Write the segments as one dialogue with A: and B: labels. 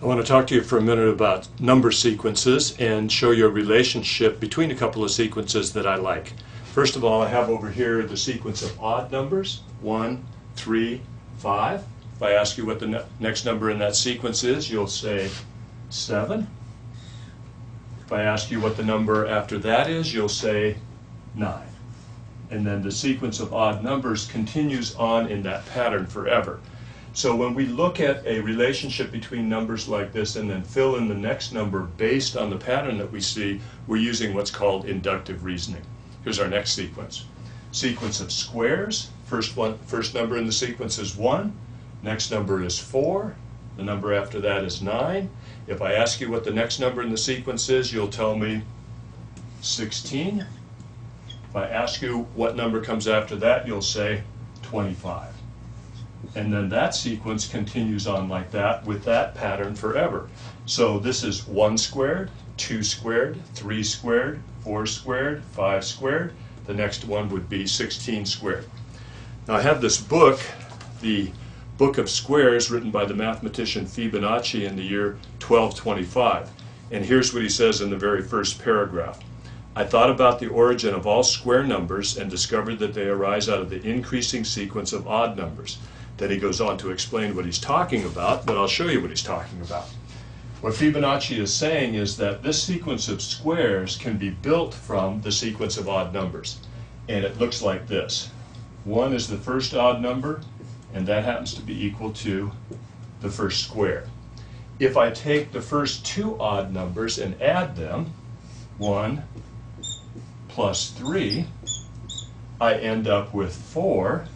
A: I want to talk to you for a minute about number sequences and show you a relationship between a couple of sequences that I like. First of all, I have over here the sequence of odd numbers, 1, 3, 5. If I ask you what the next number in that sequence is, you'll say 7. If I ask you what the number after that is, you'll say 9. And then the sequence of odd numbers continues on in that pattern forever. So when we look at a relationship between numbers like this and then fill in the next number based on the pattern that we see, we're using what's called inductive reasoning. Here's our next sequence. Sequence of squares. First number in the sequence is 1. Next number is 4. The number after that is 9. If I ask you what the next number in the sequence is, you'll tell me 16. If I ask you what number comes after that, you'll say 25. And then that sequence continues on like that with that pattern forever. So this is 1 squared, 2 squared, 3 squared, 4 squared, 5 squared. The next one would be 16 squared. Now I have this book, the Book of Squares, written by the mathematician Fibonacci in the year 1225. And here's what he says in the very first paragraph. I thought about the origin of all square numbers and discovered that they arise out of the increasing sequence of odd numbers. Then he goes on to explain what he's talking about, but I'll show you what he's talking about. What Fibonacci is saying is that this sequence of squares can be built from the sequence of odd numbers. And it looks like this. 1 is the first odd number, and that happens to be equal to the first square. If I take the first 2 odd numbers and add them, 1 plus 3, I end up with 4,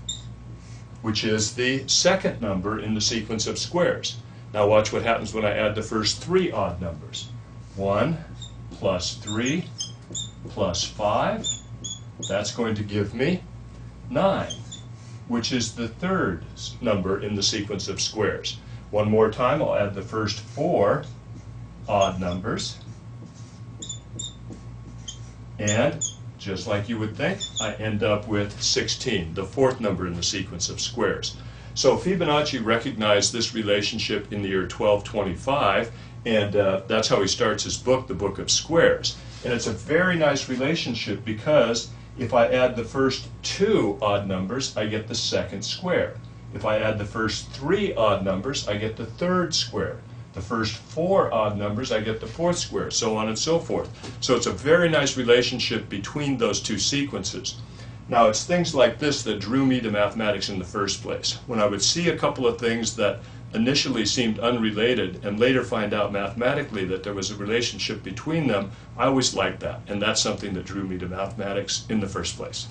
A: which is the second number in the sequence of squares. Now watch what happens when I add the first 3 odd numbers. 1 plus 3 plus 5, that's going to give me 9, which is the third number in the sequence of squares. One more time, I'll add the first 4 odd numbers, and just like you would think, I end up with 16, the fourth number in the sequence of squares. So Fibonacci recognized this relationship in the year 1225, and that's how he starts his book, The Book of Squares. And it's a very nice relationship because if I add the first 2 odd numbers, I get the second square. If I add the first 3 odd numbers, I get the third square. The first 4 odd numbers, I get the fourth square, so on and so forth. So it's a very nice relationship between those 2 sequences. Now it's things like this that drew me to mathematics in the first place. When I would see a couple of things that initially seemed unrelated and later find out mathematically that there was a relationship between them, I always liked that. And that's something that drew me to mathematics in the first place.